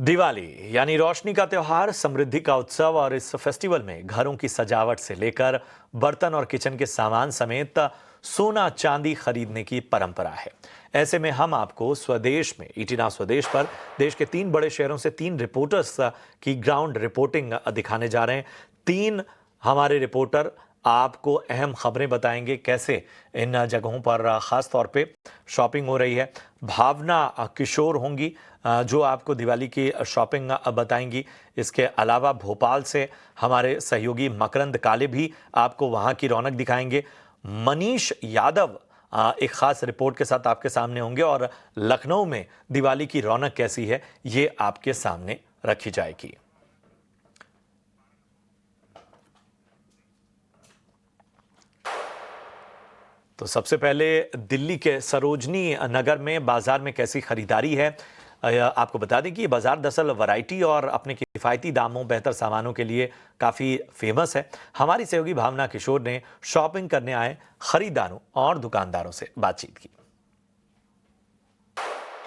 दिवाली यानी रोशनी का त्योहार, समृद्धि का उत्सव और इस फेस्टिवल में घरों की सजावट से लेकर बर्तन और किचन के सामान समेत सोना चांदी खरीदने की परंपरा है। ऐसे में हम आपको स्वदेश में ईटीना स्वदेश पर देश के 3 बड़े शहरों से 3 रिपोर्टर्स की ग्राउंड रिपोर्टिंग दिखाने जा रहे हैं। 3 हमारे रिपोर्टर आपको अहम खबरें बताएंगे, कैसे इन जगहों पर खास तौर पे शॉपिंग हो रही है। भावना किशोर होंगी जो आपको दिवाली की शॉपिंग बताएंगी। इसके अलावा भोपाल से हमारे सहयोगी मकरंद काले भी आपको वहां की रौनक दिखाएंगे। मनीष यादव एक खास रिपोर्ट के साथ आपके सामने होंगे और लखनऊ में दिवाली की रौनक कैसी है ये आपके सामने रखी जाएगी। तो सबसे पहले दिल्ली के सरोजनी नगर में बाजार में कैसी खरीदारी है आपको बता दें कि ये बाजार दरअसल वैरायटी और अपने किफ़ायती दामों, बेहतर सामानों के लिए काफ़ी फेमस है। हमारी सहयोगी भावना किशोर ने शॉपिंग करने आए खरीदारों और दुकानदारों से बातचीत की।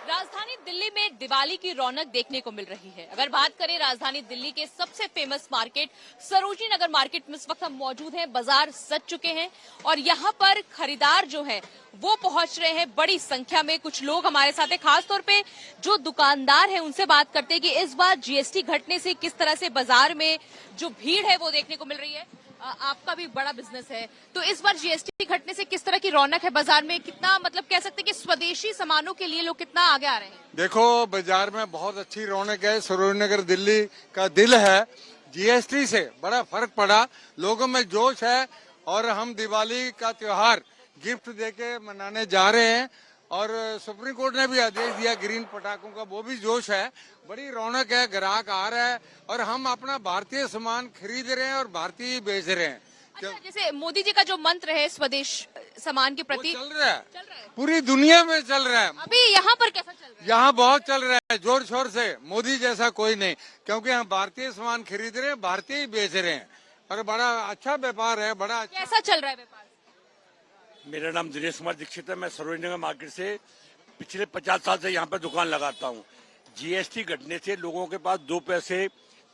राजधानी दिल्ली में दिवाली की रौनक देखने को मिल रही है। अगर बात करें राजधानी दिल्ली के सबसे famous market Sarojini Nagar market में इस वक्त हम मौजूद हैं। बाजार सज चुके हैं और यहाँ पर खरीदार जो है वो पहुंच रहे हैं बड़ी संख्या में। कुछ लोग हमारे साथ हैं, खास तौर पे जो दुकानदार हैं उनसे बात करते हैं कि इस बार जीएसटी घटने से किस तरह से बाजार में जो भीड़ है वो देखने को मिल रही है। आपका भी बड़ा बिजनेस है, तो इस बार जीएसटी घटने से किस तरह की रौनक है बाजार में? कितना मतलब कह सकते हैं कि स्वदेशी सामानों के लिए लोग कितना आगे आ रहे हैं? देखो, बाजार में बहुत अच्छी रौनक है। सरोजनी नगर दिल्ली का दिल है। जीएसटी से बड़ा फर्क पड़ा, लोगों में जोश है और हम दिवाली का त्योहार गिफ्ट देके मनाने जा रहे हैं। और सुप्रीम कोर्ट ने भी आदेश दिया ग्रीन पटाखों का, वो भी जोश है। बड़ी रौनक है, ग्राहक आ रहा है और हम अपना भारतीय सामान खरीद रहे हैं और भारतीय बेच रहे हैं। अच्छा, जैसे मोदी जी का जो मंत्र है स्वदेश सामान के प्रति चल रहा है, पूरी दुनिया में चल रहा है। अभी यहाँ पर कैसा चल रहा है? यहाँ बहुत चल रहा है, जोर शोर से। मोदी जैसा कोई नहीं, क्योंकि हम भारतीय सामान खरीद रहे हैं, भारतीय बेच रहे हैं और बड़ा अच्छा व्यापार है। बड़ा अच्छा। कैसा चल रहा है व्यापार? मेरा नाम दिनेश कुमार दीक्षित है। मैं सरोजनी नगर मार्केट से पिछले 50 साल से यहाँ पर दुकान लगाता हूँ। जीएसटी घटने से लोगों के पास 2 पैसे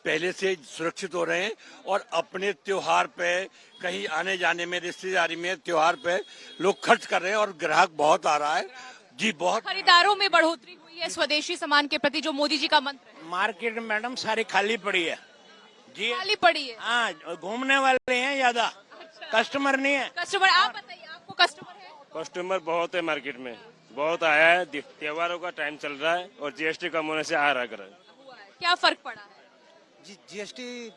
पहले से सुरक्षित हो रहे हैं और अपने त्योहार पे, कहीं आने जाने में, रिश्तेदारी में, त्योहार पे लोग खर्च कर रहे हैं और ग्राहक बहुत आ रहा है जी। बहुत खरीदारों में बढ़ोतरी हुई है स्वदेशी सामान के प्रति जो मोदी जी का मंत्र है। मार्केट मैडम सारी खाली पड़ी है जी, खाली पड़ी है। हाँ, घूमने वाले हैं ज्यादा। अच्छा। कस्टमर नहीं है। कस्टमर, आप बताइए, आपको कस्टमर है? कस्टमर बहुत है, मार्केट में बहुत आया है। त्योहारों का टाइम चल रहा है और जीएसटी कम होने से आ रहा है। क्या फर्क पड़ा है? जीएसटी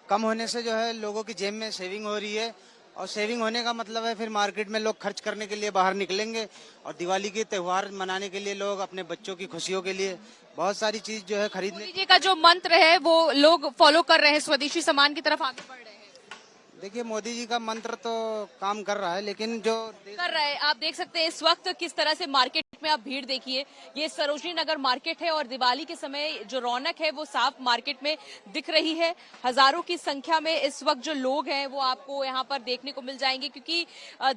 कम होने से जो है लोगों की जेब में सेविंग हो रही है और सेविंग होने का मतलब है फिर मार्केट में लोग खर्च करने के लिए बाहर निकलेंगे और दिवाली के त्योहार मनाने के लिए लोग अपने बच्चों की खुशियों के लिए बहुत सारी चीज जो है खरीदने। मोदी जी का जो मंत्र है वो लोग फॉलो कर रहे हैं, स्वदेशी सामान की तरफ आगे बढ़ रहे हैं। देखिए, मोदी जी का मंत्र तो काम कर रहा है, लेकिन जो कर रहा है, आप देख सकते हैं इस वक्त किस तरह से मार्केट में आप भीड़ देखिए। ये सरोजनी नगर मार्केट है और दिवाली के समय जो रौनक है वो साफ मार्केट में दिख रही है। हजारों की संख्या में इस वक्त जो लोग हैं वो आपको यहाँ पर देखने को मिल जाएंगे, क्योंकि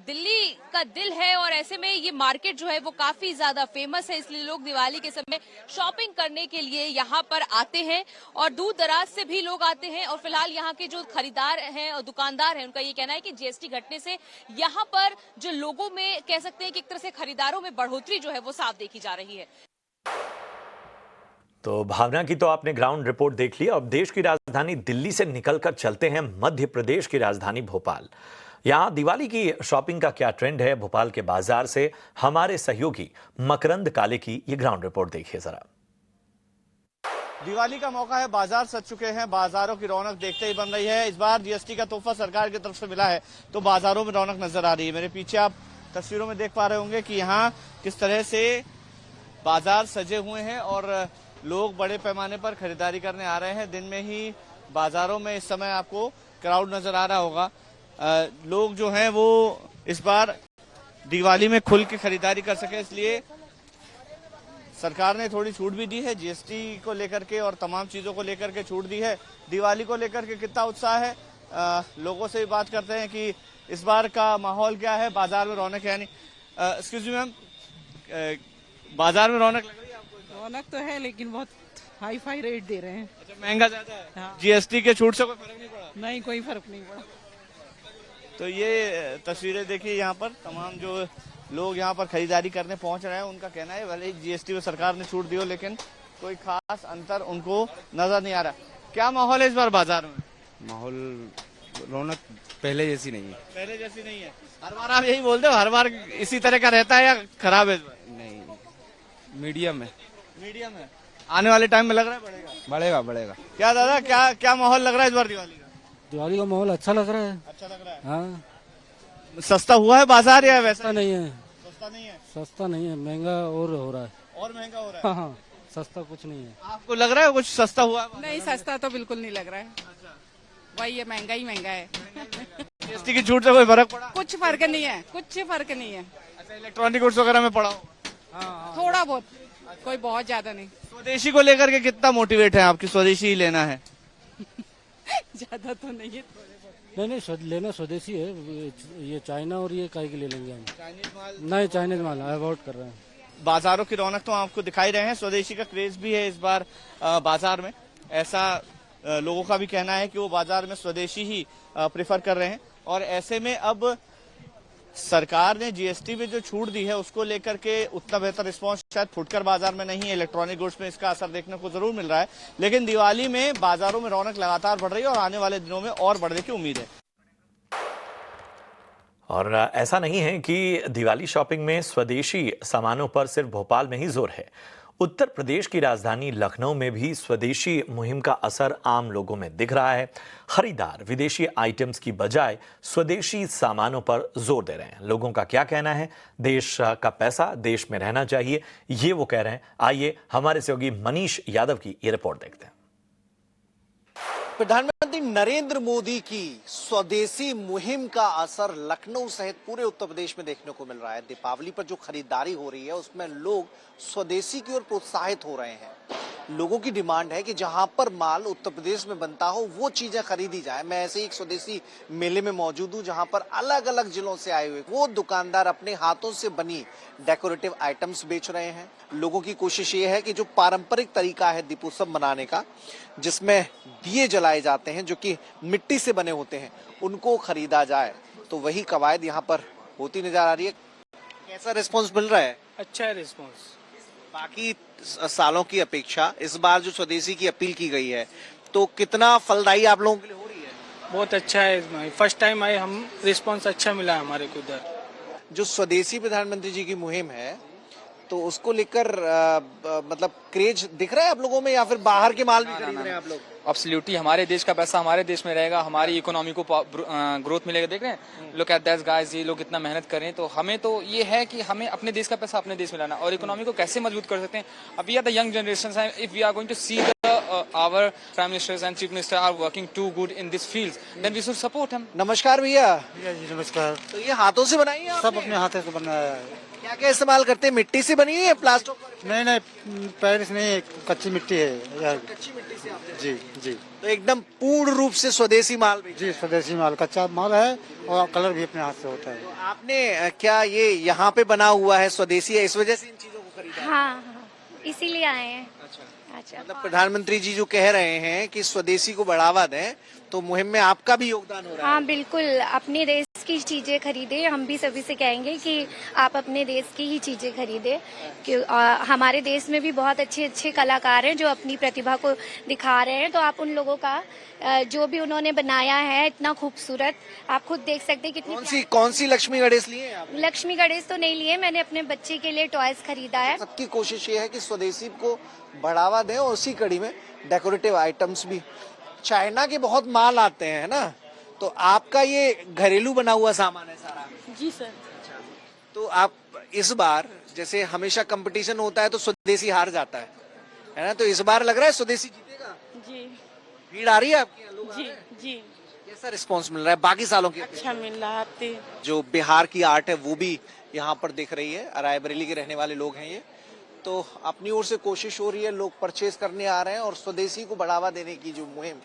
दिल्ली का दिल है और ऐसे में ये मार्केट जो है वो काफी ज्यादा फेमस है। इसलिए लोग दिवाली के समय शॉपिंग करने के लिए यहाँ पर आते हैं और दूर दराज से भी लोग आते हैं। और फिलहाल यहाँ के जो खरीदार हैं और दुकानदार हैं उनका ये कहना है कि जीएसटी घटने से यहाँ पर जो लोगों में कह सकते हैं कि एक तरह से खरीदारों में बढ़ोतरी जो है वो साफ देखी जा रही है। तो भावना की तो आपने ग्राउंड रिपोर्ट देख लिया। अब देश की राजधानी दिल्ली से निकलकर चलते हैं मध्य प्रदेश की राजधानी भोपाल। यहाँ दिवाली की शॉपिंग का क्या ट्रेंड है, भोपाल के बाजार से हमारे सहयोगी मकरंद काले की ये ग्राउंड रिपोर्ट देखिए जरा। दिवाली का मौका है, बाजार सज चुके हैं, बाजारों की रौनक देखते ही बन रही है। इस बार जीएसटी का तोहफा सरकार की तरफ से मिला है तो बाजारों में रौनक नजर आ रही है। मेरे पीछे आप तस्वीरों में देख पा रहे होंगे कि यहाँ किस तरह से बाजार सजे हुए हैं और लोग बड़े पैमाने पर खरीदारी करने आ रहे हैं। दिन में ही बाजारों में इस समय आपको क्राउड नजर आ रहा होगा। लोग जो हैं वो इस बार दिवाली में खुल के खरीदारी कर सके, इसलिए सरकार ने थोड़ी छूट भी दी है जीएसटी को लेकर के और तमाम चीजों को लेकर के छूट दी है। दिवाली को लेकर के कितना उत्साह है, लोगों से भी बात करते हैं कि इस बार का माहौल क्या है, बाजार में रौनक है नहीं। एक्सक्यूज मी मैम, बाजार में रौनक लग रही है आपको? रौनक तो है लेकिन बहुत हाई फाई रेट दे रहे हैं। अच्छा, महंगा ज्यादा है। हाँ। जीएसटी के छूट से कोई फर्क नहीं पड़ा? नहीं, कोई फर्क नहीं पड़ा। तो ये तस्वीरें देखिए, यहाँ पर तमाम जो लोग यहाँ पर खरीदारी करने पहुंच रहे हैं, उनका कहना है भले ही जीएसटी में सरकार ने छूट दी हो, लेकिन कोई खास अंतर उनको नजर नहीं आ रहा। क्या माहौल है इस बार बाजार में? माहौल रौनक पहले जैसी नहीं है। पहले जैसी नहीं है। हर बार आप यही बोलते हो, हर बार इसी तरह का रहता है या खराब है इस बार? नहीं, मीडियम है। मीडियम है। आने वाले टाइम में लग रहा है बढ़ेगा? बढ़ेगा बढ़ेगा। क्या दादा, क्या माहौल लग रहा है इस बार दिवाली का? दिवाली का माहौल अच्छा लग रहा है। अच्छा लग रहा है। हाँ, सस्ता हुआ है बाजार या वैसा? सस्ता नहीं है। सस्ता नहीं है। सस्ता नहीं है, महंगा और हो रहा है। और महंगा हो रहा है। हाँ हाँ, सस्ता कुछ नहीं है। आपको लग रहा है कुछ सस्ता हुआ है? नहीं, सस्ता तो बिल्कुल नहीं लग रहा है। वही है, महंगा ही महंगा है। जीएसटी की छूट से कोई फर्क पड़ा? कुछ फर्क नहीं है, कुछ फर्क नहीं है। अच्छा, इलेक्ट्रॉनिक गुड्स वगैरह में पड़ा हो? थोड़ा बहुत, कोई बहुत ज्यादा नहीं। स्वदेशी को लेकर के कितना मोटिवेट है आपकी, स्वदेशी ही लेना है? ज्यादा तो नहीं है। नहीं, लेना स्वदेशी है। ये चाइना और ये काहे के ले लेंगे हम? चाइनीज माल? नहीं, चाइनीज माल अवॉइड कर रहे हैं। बाजारों की रौनक तो आपको दिखाई रहे हैं, स्वदेशी का क्रेज भी है इस बार बाजार में। ऐसा लोगों का भी कहना है कि वो बाजार में स्वदेशी ही प्रेफर कर रहे हैं। और ऐसे में अब सरकार ने जीएसटी में जो छूट दी है उसको लेकर के उतना बेहतर रिस्पांस शायद फुटकर बाजार में नहीं है। इलेक्ट्रॉनिक गुड्स में इसका असर देखने को जरूर मिल रहा है, लेकिन दिवाली में बाजारों में रौनक लगातार बढ़ रही है और आने वाले दिनों में और बढ़ने की उम्मीद है। और ऐसा नहीं है कि दिवाली शॉपिंग में स्वदेशी सामानों पर सिर्फ भोपाल में ही जोर है। उत्तर प्रदेश की राजधानी लखनऊ में भी स्वदेशी मुहिम का असर आम लोगों में दिख रहा है। खरीदार विदेशी आइटम्स की बजाय स्वदेशी सामानों पर जोर दे रहे हैं। लोगों का क्या कहना है? देश का पैसा देश में रहना चाहिए, ये वो कह रहे हैं। आइए हमारे सहयोगी मनीष यादव की ये रिपोर्ट देखते हैं। प्रधानमंत्री नरेंद्र मोदी की स्वदेशी मुहिम का असर लखनऊ सहित पूरे उत्तर प्रदेश में देखने को मिल रहा है। दीपावली पर जो खरीदारी हो रही है उसमें लोग स्वदेशी की ओर प्रोत्साहित हो रहे हैं। लोगों की डिमांड है कि जहां पर माल उत्तर प्रदेश में बनता हो वो चीजें खरीदी जाए। मैं ऐसे ही एक स्वदेशी मेले में मौजूद हूं जहां पर अलग अलग जिलों से आए हुए वो दुकानदार अपने हाथों से बनी डेकोरेटिव आइटम्स बेच रहे हैं। लोगों की कोशिश ये है कि जो पारंपरिक तरीका है दीपोत्सव मनाने का, जिसमें दिए जलाए जाते हैं जो कि मिट्टी से बने होते हैं, उनको खरीदा जाए, तो वही कवायद यहाँ पर होती नजर आ रही है। कैसा रिस्पॉन्स मिल रहा है? अच्छा है रिस्पॉन्स। बाकी सालों की अपेक्षा इस बार जो स्वदेशी की अपील की गई है तो कितना फलदायी आप लोगों के लिए हो रही है? बहुत अच्छा है, फर्स्ट टाइम आए हम, रिस्पॉन्स अच्छा मिला है हमारे को इधर। जो स्वदेशी प्रधानमंत्री जी की मुहिम है तो उसको लेकर मतलब क्रेज दिख रहा है आप लोगों में, या फिर बाहर के माल भी खरीद रहे हैं आप लोग? एब्सोल्युटली, हमारे देश का पैसा हमारे देश में रहेगा, हमारी इकोनॉमी को ग्रोथ मिलेगा। देख रहे हैं, लुक एट दैट गाइस, ये लोग इतना मेहनत कर रहे हैं। तो हमें तो ये है कि हमें अपने देश का पैसा अपने देश में लाना और इकोनॉमी को कैसे मजबूत कर सकते हैं। अभी या द यंग जनरेशन है, if we are going to see our prime ministers and chief minister are working too good in this fields, then we should support him. नमस्कार भैया। जी नमस्कार। तो ये हाथों से बनाई है सब अपने हाथ से बनाया है। क्या क्या इस्तेमाल करते हैं? मिट्टी से बनी है, प्लास्टिक? नहीं, पेरिस नहीं, कच्ची मिट्टी है यार। कच्ची मिट्टी से आपने जी जी। तो एकदम पूर्ण रूप से स्वदेशी माल भी? जी, स्वदेशी माल, कच्चा माल है और कलर भी अपने हाथ से होता है। तो आपने क्या ये यहाँ पे बना हुआ है स्वदेशी है, इस वजह से इन चीजों को खरीदा? हाँ, इसीलिए आए हैं। अच्छा, मतलब प्रधानमंत्री जी जो कह रहे हैं कि स्वदेशी को बढ़ावा दें, तो मुहिम में आपका भी योगदान हो रहा है? हाँ बिल्कुल, अपने देश की चीजें खरीदे। हम भी सभी से कहेंगे कि आप अपने देश की ही चीजें खरीदे, कि हमारे देश में भी बहुत अच्छे अच्छे कलाकार हैं जो अपनी प्रतिभा को दिखा रहे हैं। तो आप उन लोगों का जो भी उन्होंने बनाया है इतना खूबसूरत, आप खुद देख सकते हैं कितनी। कौन सी लक्ष्मी गणेश लिए आप? लक्ष्मी गणेश तो नहीं लिए, मैंने अपने बच्चे के लिए टॉयज खरीदा है। सबकी कोशिश ये है कि स्वदेशी को बढ़ावा दें और उसी कड़ी में डेकोरेटिव आइटम्स भी। चाइना के बहुत माल आते हैं ना, तो आपका ये घरेलू बना हुआ सामान है सारा? जी सर। तो आप इस बार, जैसे हमेशा कंपटीशन होता है तो स्वदेशी हार जाता है ना, तो इस बार लग रहा है स्वदेशी जीतेगा? जी। भीड़ आ रही है आपके यहाँ? लोग जी जी। कैसा रिस्पांस मिल रहा है बाकी सालों की? अच्छा मिल रहा है। जो बिहार की आर्ट है वो भी यहाँ पर दिख रही है। रायबरेली के रहने वाले लोग हैं ये, तो अपनी ओर से कोशिश हो रही है, लोग परचेज करने आ रहे हैं और स्वदेशी को बढ़ावा देने की जो मुहिम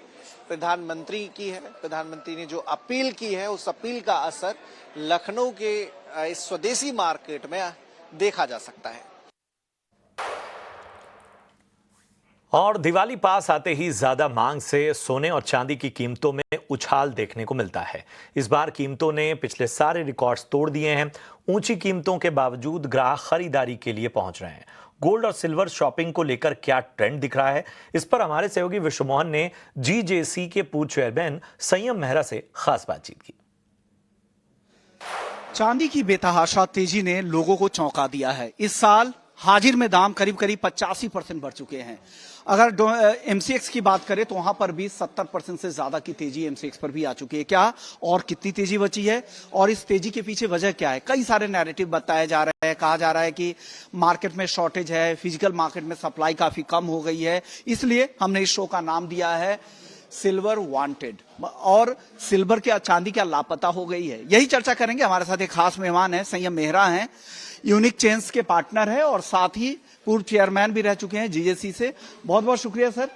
प्रधानमंत्री की है, प्रधानमंत्री ने जो अपील की है, उस अपील का असर लखनऊ के इस स्वदेशी मार्केट में देखा जा सकता है। और दिवाली पास आते ही ज्यादा मांग से सोने और चांदी की कीमतों में उछाल देखने को मिलता है। इस बार कीमतों ने पिछले सारे रिकॉर्ड्स तोड़ दिए हैं। ऊंची कीमतों के बावजूद ग्राहक खरीदारी के लिए पहुंच रहे हैं। गोल्ड और सिल्वर शॉपिंग को लेकर क्या ट्रेंड दिख रहा है, इस पर हमारे सहयोगी विश्व मोहन ने GJC के पूर्व चेयरमैन संयम मेहरा से खास बातचीत की। चांदी की बेतहाशा तेजी ने लोगों को चौंका दिया है। इस साल हाजिर में दाम करीब 85% बढ़ चुके हैं। अगर MCX की बात करें तो वहां पर भी 70% से ज्यादा की तेजी MCX पर भी आ चुकी है। क्या और कितनी तेजी बची है और इस तेजी के पीछे वजह क्या है? कई सारे नैरेटिव बताए जा रहे हैं। कहा जा रहा है कि मार्केट में शॉर्टेज है, फिजिकल मार्केट में सप्लाई काफी कम हो गई है। इसलिए हमने इस शो का नाम दिया है सिल्वर वांटेड, और सिल्वर क्या चांदी क्या लापता हो गई है, यही चर्चा करेंगे। हमारे साथ एक खास मेहमान है, संयम मेहरा हैं, यूनिक चेन्स के पार्टनर है और साथ ही पूर्व चेयरमैन भी रह चुके हैं GJC से। बहुत बहुत शुक्रिया सर,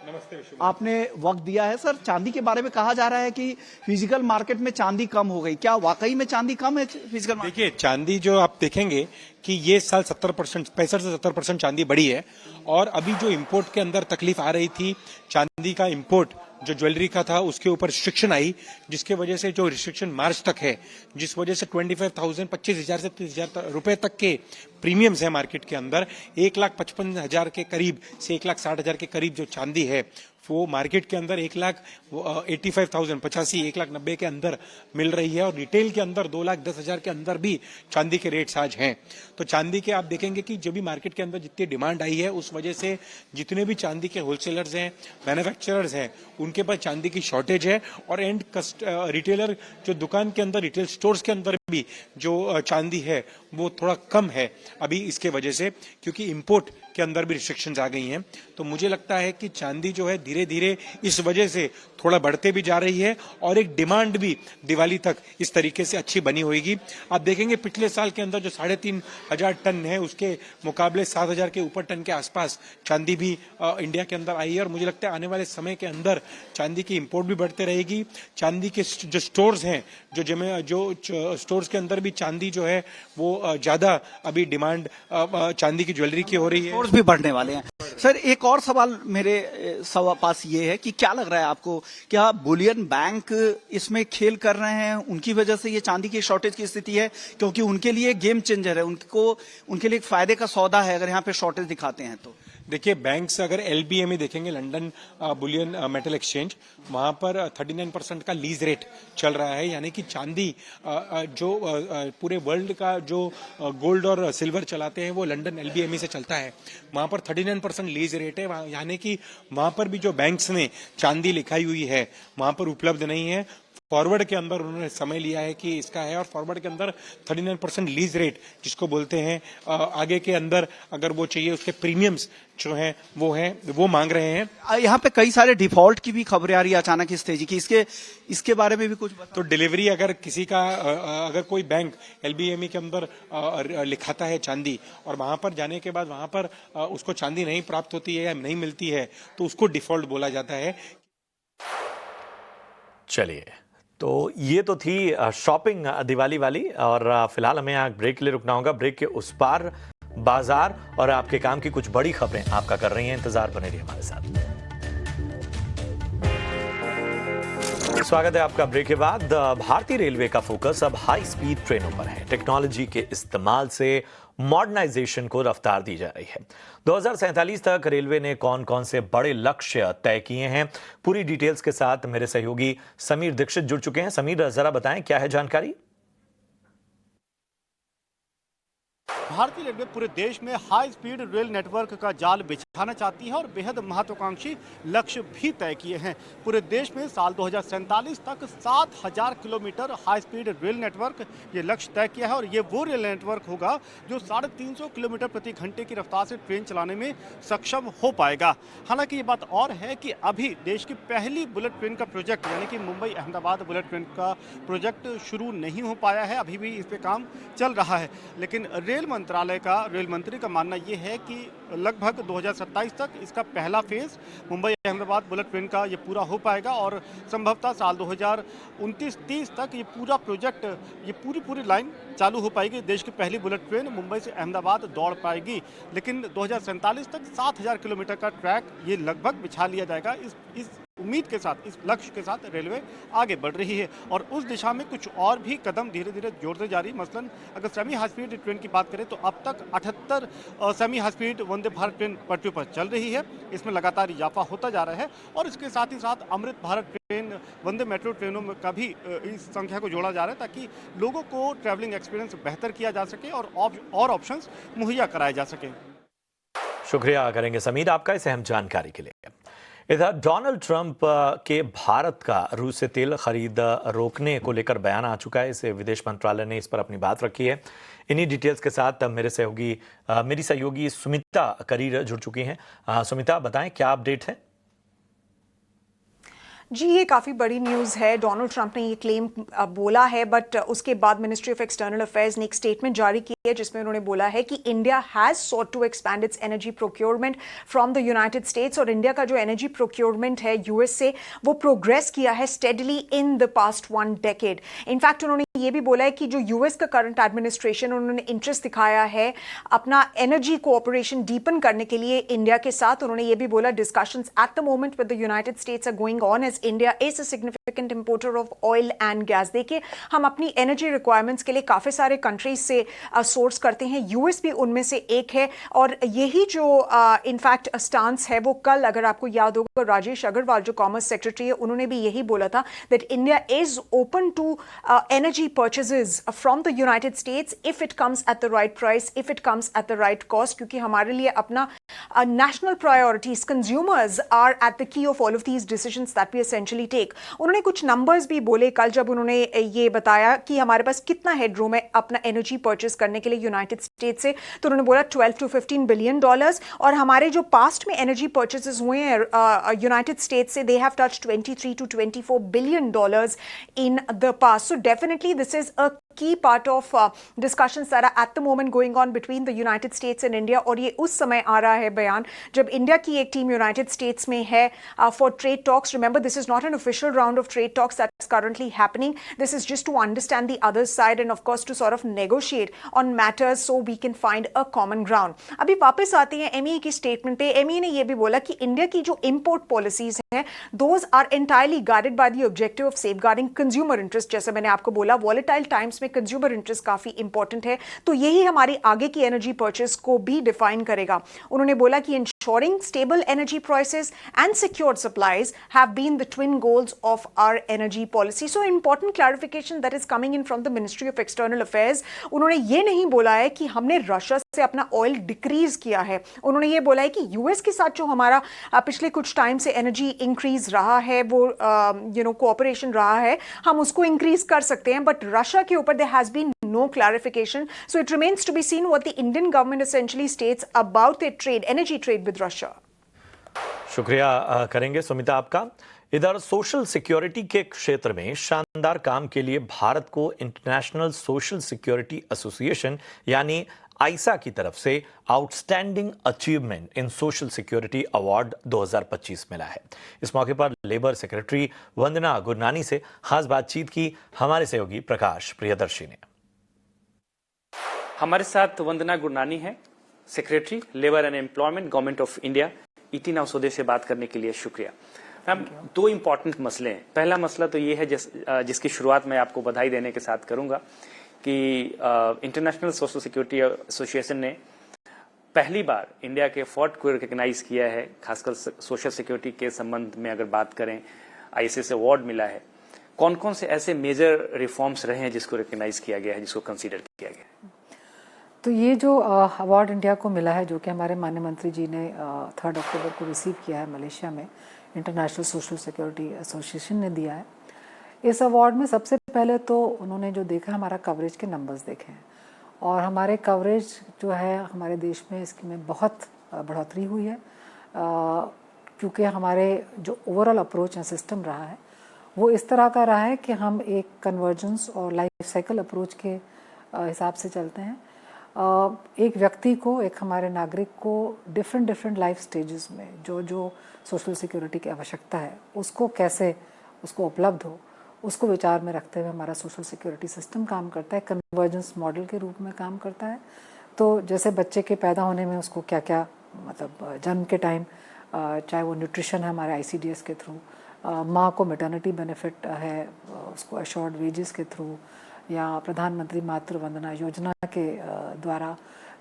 आपने वक्त दिया है। सर, चांदी के बारे में कहा जा रहा है कि फिजिकल मार्केट में चांदी कम हो गई, क्या वाकई में चांदी कम है फिजिकल मार्केट? देखिए, चांदी जो आप देखेंगे कि ये साल 65% से 70% चांदी बढ़ी है। और अभी जो इंपोर्ट के अंदर तकलीफ आ रही थी, चांदी का इंपोर्ट जो ज्वेलरी का था उसके ऊपर रिस्ट्रिक्शन आई, जिसके वजह से जो रिस्ट्रिक्शन मार्च तक है, जिस वजह से 25,000 25,000 से 30,000 रुपए तक के प्रीमियम्स है मार्केट के अंदर। 1,55,000 के करीब से 1,60,000 के करीब जो चांदी है वो मार्केट के अंदर 1,85,000 1,90,000 के अंदर मिल रही है। और रिटेल के अंदर 2,10,000 के अंदर भी चांदी के रेट्स आज हैं। तो चांदी के आप देखेंगे कि जब भी मार्केट के अंदर जितनी डिमांड आई है उस वजह से जितने भी चांदी के होलसेलर्स हैं, मैन्युफैक्चरर्स हैं, उनके पास चांदी की शॉर्टेज है। और एंड रिटेलर जो दुकान के अंदर, रिटेल स्टोर्स के अंदर भी जो चांदी है वो थोड़ा कम है अभी इसके वजह से, क्योंकि इंपोर्ट के अंदर भी रिस्ट्रिक्शंस आ गई हैं। तो मुझे लगता है कि चांदी जो है धीरे धीरे इस वजह से थोड़ा बढ़ते भी जा रही है और एक डिमांड भी दिवाली तक इस तरीके से अच्छी बनी होगी। आप देखेंगे पिछले साल के अंदर जो 3,500 टन है उसके मुकाबले 7,000 के ऊपर टन के आसपास चांदी भी इंडिया के अंदर आई है। और मुझे लगता है आने वाले समय के अंदर चांदी की इंपोर्ट भी बढ़ते रहेगी। चांदी के जो स्टोर्स हैं, जो स्टोर्स के अंदर भी चांदी जो है वो ज्यादा अभी डिमांड चांदी की ज्वेलरी की हो रही है, भी बढ़ने वाले हैं। सर, एक और सवाल मेरे पास ये है कि क्या लग रहा है आपको, क्या बुलियन बैंक इसमें खेल कर रहे हैं, उनकी वजह से ये चांदी की शॉर्टेज की स्थिति है? क्योंकि उनके लिए गेम चेंजर है, उनके लिए एक फायदे का सौदा है अगर यहाँ पे शॉर्टेज दिखाते हैं तो। देखिए, बैंक्स अगर LBME देखेंगे, लंदन बुलियन मेटल एक्सचेंज, वहां पर 39% का लीज रेट चल रहा है। यानी कि चांदी जो पूरे वर्ल्ड का जो गोल्ड और सिल्वर चलाते हैं वो लंदन LBME से चलता है। वहां पर 39% लीज रेट है। यानी कि वहां पर भी जो बैंक्स ने चांदी लिखाई हुई है वहां पर उपलब्ध नहीं है। फॉरवर्ड के अंदर उन्होंने समय लिया है कि इसका है, और फॉरवर्ड के अंदर 39% लीज रेट जिसको बोलते हैं, आगे के अंदर अगर वो चाहिए उसके प्रीमियम्स जो हैं वो मांग रहे हैं। यहाँ पे कई सारे डिफॉल्ट की भी खबरें आ रही है अचानक इस तेजी की, इसके बारे में भी कुछ तो डिलीवरी अगर किसी का अगर कोई बैंक LBME के अंदर लिखाता है चांदी और वहां पर जाने के बाद वहां पर उसको चांदी नहीं प्राप्त होती है या नहीं मिलती है तो उसको डिफॉल्ट बोला जाता है। चलिए, तो ये तो थी शॉपिंग दिवाली वाली, और फिलहाल हमें यहाँ ब्रेक के लिए रुकना होगा। ब्रेक के उस पार बाजार और आपके काम की कुछ बड़ी खबरें आपका कर रही हैं इंतजार, बने रहिए हमारे साथ। स्वागत है आपका ब्रेक के बाद। भारतीय रेलवे का फोकस अब हाई स्पीड ट्रेनों पर है। टेक्नोलॉजी के इस्तेमाल से मॉडर्नाइजेशन को रफ्तार दी जा रही है। 2047 तक रेलवे ने कौन कौन से बड़े लक्ष्य तय किए हैं, पूरी डिटेल्स के साथ मेरे सहयोगी समीर दीक्षित जुड़ चुके हैं। समीर, जरा बताएं क्या है जानकारी? भारतीय रेलवे पूरे देश में हाई स्पीड रेल नेटवर्क का जाल बिछाना चाहती है और बेहद महत्वाकांक्षी लक्ष्य भी तय किए हैं। पूरे देश में साल 2047 तक 7,000 kilometre high speed rail network ये लक्ष्य तय किया है। और ये वो रेल नेटवर्क होगा जो 350 किलोमीटर प्रति घंटे की रफ्तार से ट्रेन चलाने में सक्षम हो पाएगा। हालांकि ये बात और है कि अभी देश की पहली बुलेट ट्रेन का प्रोजेक्ट यानी कि मुंबई अहमदाबाद बुलेट ट्रेन का प्रोजेक्ट शुरू नहीं हो पाया है, अभी भी इस पे काम चल रहा है। लेकिन रेल मंत्रालय का, रेल मंत्री का मानना ये है कि लगभग 2027 तक इसका पहला phase Mumbai Ahmedabad bullet train का ये पूरा हो पाएगा और संभवतः साल 2029-30 तक ये पूरा प्रोजेक्ट, ये पूरी लाइन चालू हो पाएगी। देश की पहली बुलेट ट्रेन मुंबई से अहमदाबाद दौड़ पाएगी। लेकिन 2047 तक 7000 किलोमीटर का ट्रैक ये लगभग बिछा लिया जाएगा। इस उम्मीद के साथ, इस लक्ष्य के साथ रेलवे आगे बढ़ रही है और उस दिशा में कुछ और भी कदम धीरे धीरे जोड़ते जा रही है। मसलन अगर सेमी हाई स्पीड ट्रेन की बात करें तो अब तक 78 semi high speed Vande Bharat train पटरियों पर चल रही है। इसमें लगातार इजाफा होता जा रहा है और इसके साथ ही साथ अमृत भारत ट्रेन, वंदे मेट्रो ट्रेनों में का भी इस संख्या को जोड़ा जा रहा है ताकि लोगों को ट्रैवलिंग एक्सपीरियंस बेहतर किया जा सके और ऑप्शंस मुहैया कराए जा सके। शुक्रिया करेंगे समीर आपका इस अहम जानकारी के लिए। इधर डोनाल्ड ट्रंप के भारत का रूस से तेल खरीद रोकने को लेकर बयान आ चुका है। इसे विदेश मंत्रालय ने इस पर अपनी बात रखी है। इन्हीं डिटेल्स के साथ मेरी सहयोगी सुमिता करीर जुड़ चुकी हैं। सुमिता बताएं क्या अपडेट है? जी, ये काफ़ी बड़ी न्यूज़ है। डोनाल्ड ट्रंप ने ये क्लेम बोला है, बट उसके बाद मिनिस्ट्री ऑफ एक्सटर्नल अफेयर्स ने एक स्टेटमेंट जारी की है जिसमें उन्होंने बोला है कि India has sought to expand its energy procurement from the United States. और इंडिया का जो एनर्जी प्रोक्योरमेंट है यूएस से, वो प्रोग्रेस किया है steadily in the past 1 decade. In fact उन्होंने ये भी बोला है कि जो यूएस का करंट एडमिनिस्ट्रेशन, उन्होंने इंटरेस्ट दिखाया है अपना एनर्जी कोऑपरेशन डीपन करने के लिए इंडिया के साथ। उन्होंने ये भी बोला discussions at the moment with the United States are going on as India is a significant importer of oil and gas. देखिए, हम अपनी एनर्जी रिक्वायरमेंट्स के लिए काफ़ी सारे कंट्रीज से सोर्स करते हैं, यूएस भी उनमें से एक है। और यही जो इनफैक्ट स्टांस है वो कल, अगर आपको याद होगा, राजेश अग्रवाल जो कॉमर्स सेक्रेटरी है, उन्होंने भी यही बोला था that India is open to energy purchases from the United States if it comes at the right price, if it comes at the right cost, क्योंकि हमारे लिए अपना national priorities, consumers are at the key of all of these decisions that we essentially take. उन्होंने कुछ numbers भी बोले कल जब उन्होंने ये बताया कि हमारे पास कितना headroom है अपना energy purchase करने के लिए यूनाइटेड स्टेट से। तो उन्होंने बोला 12 to 15 billion dollars, और हमारे जो पास्ट में energy purchases हुए हैं यूनाइटेड स्टेट से, they have touched 23 to 24 billion dollars in the past. So definitely this is a key part of discussions that are at the moment going on between the United States and India. और ये उस समय आ रहा है बयान जब India की एक टीम यूनाइटेड स्टेट्स में है for trade talks. Remember, this is not an official round of trade talks that's currently happening. This is just to understand the other side and of course to sort of negotiate on matters so we can find a common ground. अभी वापस आते हैं MEA की statement पे। MEA ने ये भी बोला कि इंडिया की जो इम्पोर्ट पॉलिसीज हैं, those are entirely guided by the objective of safeguarding consumer interest. जैसे मैंने आपको बोला, वॉलेटाइल टाइम्स में कंज्यूमर इंटरेस्ट काफी इंपॉर्टेंट है, तो यही हमारी आगे की एनर्जी परचेस को भी डिफाइन करेगा। उन्होंने बोला कि ensuring stable energy prices and secured supplies have been the twin goals of our energy policy. So important clarification that is coming in from the Ministry of External Affairs. उन्होंने ये नहीं बोला है कि हमने रशिया से अपना ऑयल डिक्रीज किया है। उन्होंने ये बोला है कि यूएस के साथ जो हमारा पिछले कुछ टाइम से एनर्जी इंक्रीज रहा है, वो कोऑपरेशन रहा है, हम उसको इंक्रीज कर सकते हैं, बट रशिया के ऊपर there has been no clarification. So it remains to be seen what the Indian government essentially states about their trade, energy trade with Russia. शुक्रिया करेंगे सुमिता आपका। इधर सोशल सिक्योरिटी के क्षेत्र में शानदार काम के लिए भारत को इंटरनेशनल सोशल सिक्योरिटी एसोसिएशन यानी आईसा की तरफ से outstanding achievement in social security award 2025 मिला है। इस मौके पर लेबर सेक्रेटरी वंदना गुरनानी से खास बातचीत की हमारे सहयोगी प्रकाश प्रियदर्शी ने। हमारे साथ वंदना गुरनानी है, secretary labour and employment, government of India. ET now स्वदेश से बात करने के लिए शुक्रिया। मैम, 2 इंपॉर्टेंट मसले हैं। पहला मसला तो ये है जिसकी शुरुआत मैं आपको बधाई देने के साथ करूंगा कि इंटरनेशनल सोशल सिक्योरिटी एसोसिएशन ने पहली बार इंडिया के एफर्ट को रिकॉग्नाइज किया है। खासकर सोशल सिक्योरिटी के संबंध में अगर बात करें, आईएसए से अवार्ड मिला है। कौन कौन से ऐसे मेजर रिफॉर्म्स रहे हैं जिसको रिकॉग्नाइज किया गया है, जिसको कंसीडर किया गया है? तो ये जो अवार्ड इंडिया को मिला है, जो कि हमारे माननीय मंत्री जी ने 3 अक्टूबर को रिसीव किया है मलेशिया में, इंटरनेशनल सोशल सिक्योरिटी एसोसिएशन ने दिया है। इस अवार्ड में सबसे पहले तो उन्होंने जो देखा, हमारा कवरेज के नंबर्स देखे हैं, और हमारे कवरेज जो है हमारे देश में इसकी में बहुत बढ़ोतरी हुई है, क्योंकि हमारे जो ओवरऑल अप्रोच एंड सिस्टम रहा है वो इस तरह का रहा है कि हम एक कन्वर्जेंस और लाइफ साइकिल अप्रोच के हिसाब से चलते हैं। एक व्यक्ति को, एक हमारे नागरिक को डिफरेंट लाइफ स्टेजेस में जो सोशल सिक्योरिटी की आवश्यकता है उसको कैसे उसको उपलब्ध हो, उसको विचार में रखते हुए हमारा सोशल सिक्योरिटी सिस्टम काम करता है, कन्वर्जेंस मॉडल के रूप में काम करता है। तो जैसे बच्चे के पैदा होने में उसको क्या क्या मतलब जन्म के टाइम चाहे वो न्यूट्रिशन है हमारे ICDS के थ्रू, माँ को मैटरनिटी बेनिफिट है उसको अशोर्ड वेजेस के थ्रू, या प्रधानमंत्री मातृ वंदना योजना के द्वारा,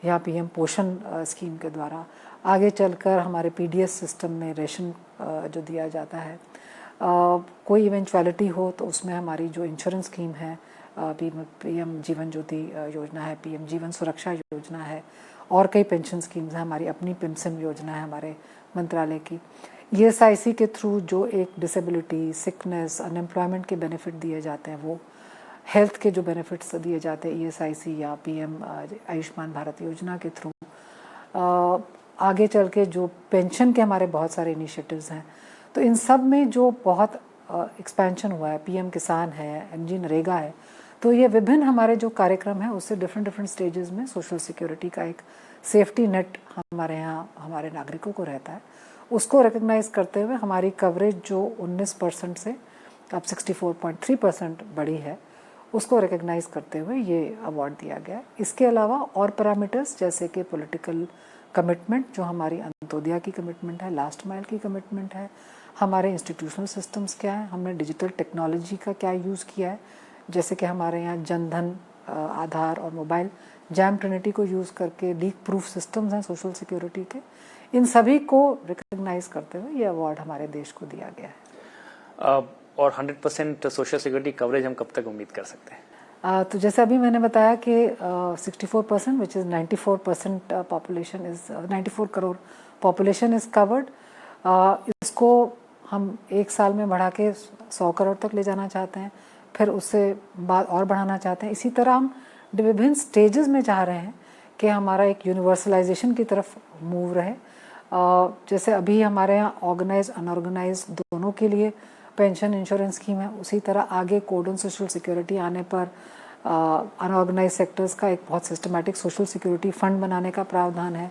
या PM पोषण स्कीम के द्वारा, आगे चलकर हमारे PDS सिस्टम में रेशन जो दिया जाता है, कोई इवेंचुअलिटी हो तो उसमें हमारी जो इंश्योरेंस स्कीम है, PM जीवन ज्योति योजना है, PM जीवन सुरक्षा योजना है, और कई पेंशन स्कीम्स हैं, हमारी अपनी पेंशन योजना है हमारे मंत्रालय की। ESIC के थ्रू जो एक डिसेबिलिटी, सिकनेस, अनएम्प्लॉयमेंट के बेनिफिट दिए जाते हैं, वो हेल्थ के जो बेनिफिट्स दिए जाते हैं ESIC या PM आयुष्मान भारत योजना के थ्रू, आगे चल के जो पेंशन के हमारे बहुत सारे इनिशिएटिव्स हैं, तो इन सब में जो बहुत एक्सपेंशन हुआ है, PM किसान है, MG नरेगा है, तो ये विभिन्न हमारे जो कार्यक्रम हैं उससे डिफरेंट स्टेजेस में सोशल सिक्योरिटी का एक सेफ्टी नेट हमारे यहाँ हमारे नागरिकों को रहता है। उसको रिकग्नाइज करते हुए हमारी कवरेज जो 19% से अब 64.3% बढ़ी है, उसको रिकग्नाइज करते हुए ये अवार्ड दिया गया है। इसके अलावा और पैरामीटर्स जैसे कि पॉलिटिकल कमिटमेंट, जो हमारी अंत्योदय की कमिटमेंट है, लास्ट माइल की कमिटमेंट है, हमारे इंस्टीट्यूशनल सिस्टम्स क्या है, हमने डिजिटल टेक्नोलॉजी का क्या यूज़ किया है, जैसे कि हमारे यहाँ जनधन, आधार और मोबाइल जैम ट्रिनिटी को यूज़ करके लीक प्रूफ सिस्टम्स हैं सोशल सिक्योरिटी के, इन सभी को रिकग्नाइज करते हुए ये अवार्ड हमारे देश को दिया गया है। और 100% सोशल सिक्योरिटी कवरेज हम कब तक उम्मीद कर सकते हैं? तो जैसे अभी मैंने बताया कि 64% which is 94% population is 94 crore population is covered. इसको हम एक साल में बढ़ा के 100 करोड़ तक ले जाना चाहते हैं, फिर उससे बाद और बढ़ाना चाहते हैं। इसी तरह हम विभिन्न स्टेजेस में चाह रहे हैं कि हमारा एक यूनिवर्सलाइजेशन की तरफ मूव रहे। जैसे अभी हमारे यहाँ ऑर्गेनाइज अनऑर्गेनाइज दोनों के लिए पेंशन इंश्योरेंस स्कीम है, उसी तरह आगे कोड ऑन सोशल सिक्योरिटी आने पर अनऑर्गेनाइज सेक्टर्स का एक बहुत सिस्टमैटिक सोशल सिक्योरिटी फंड बनाने का प्रावधान है।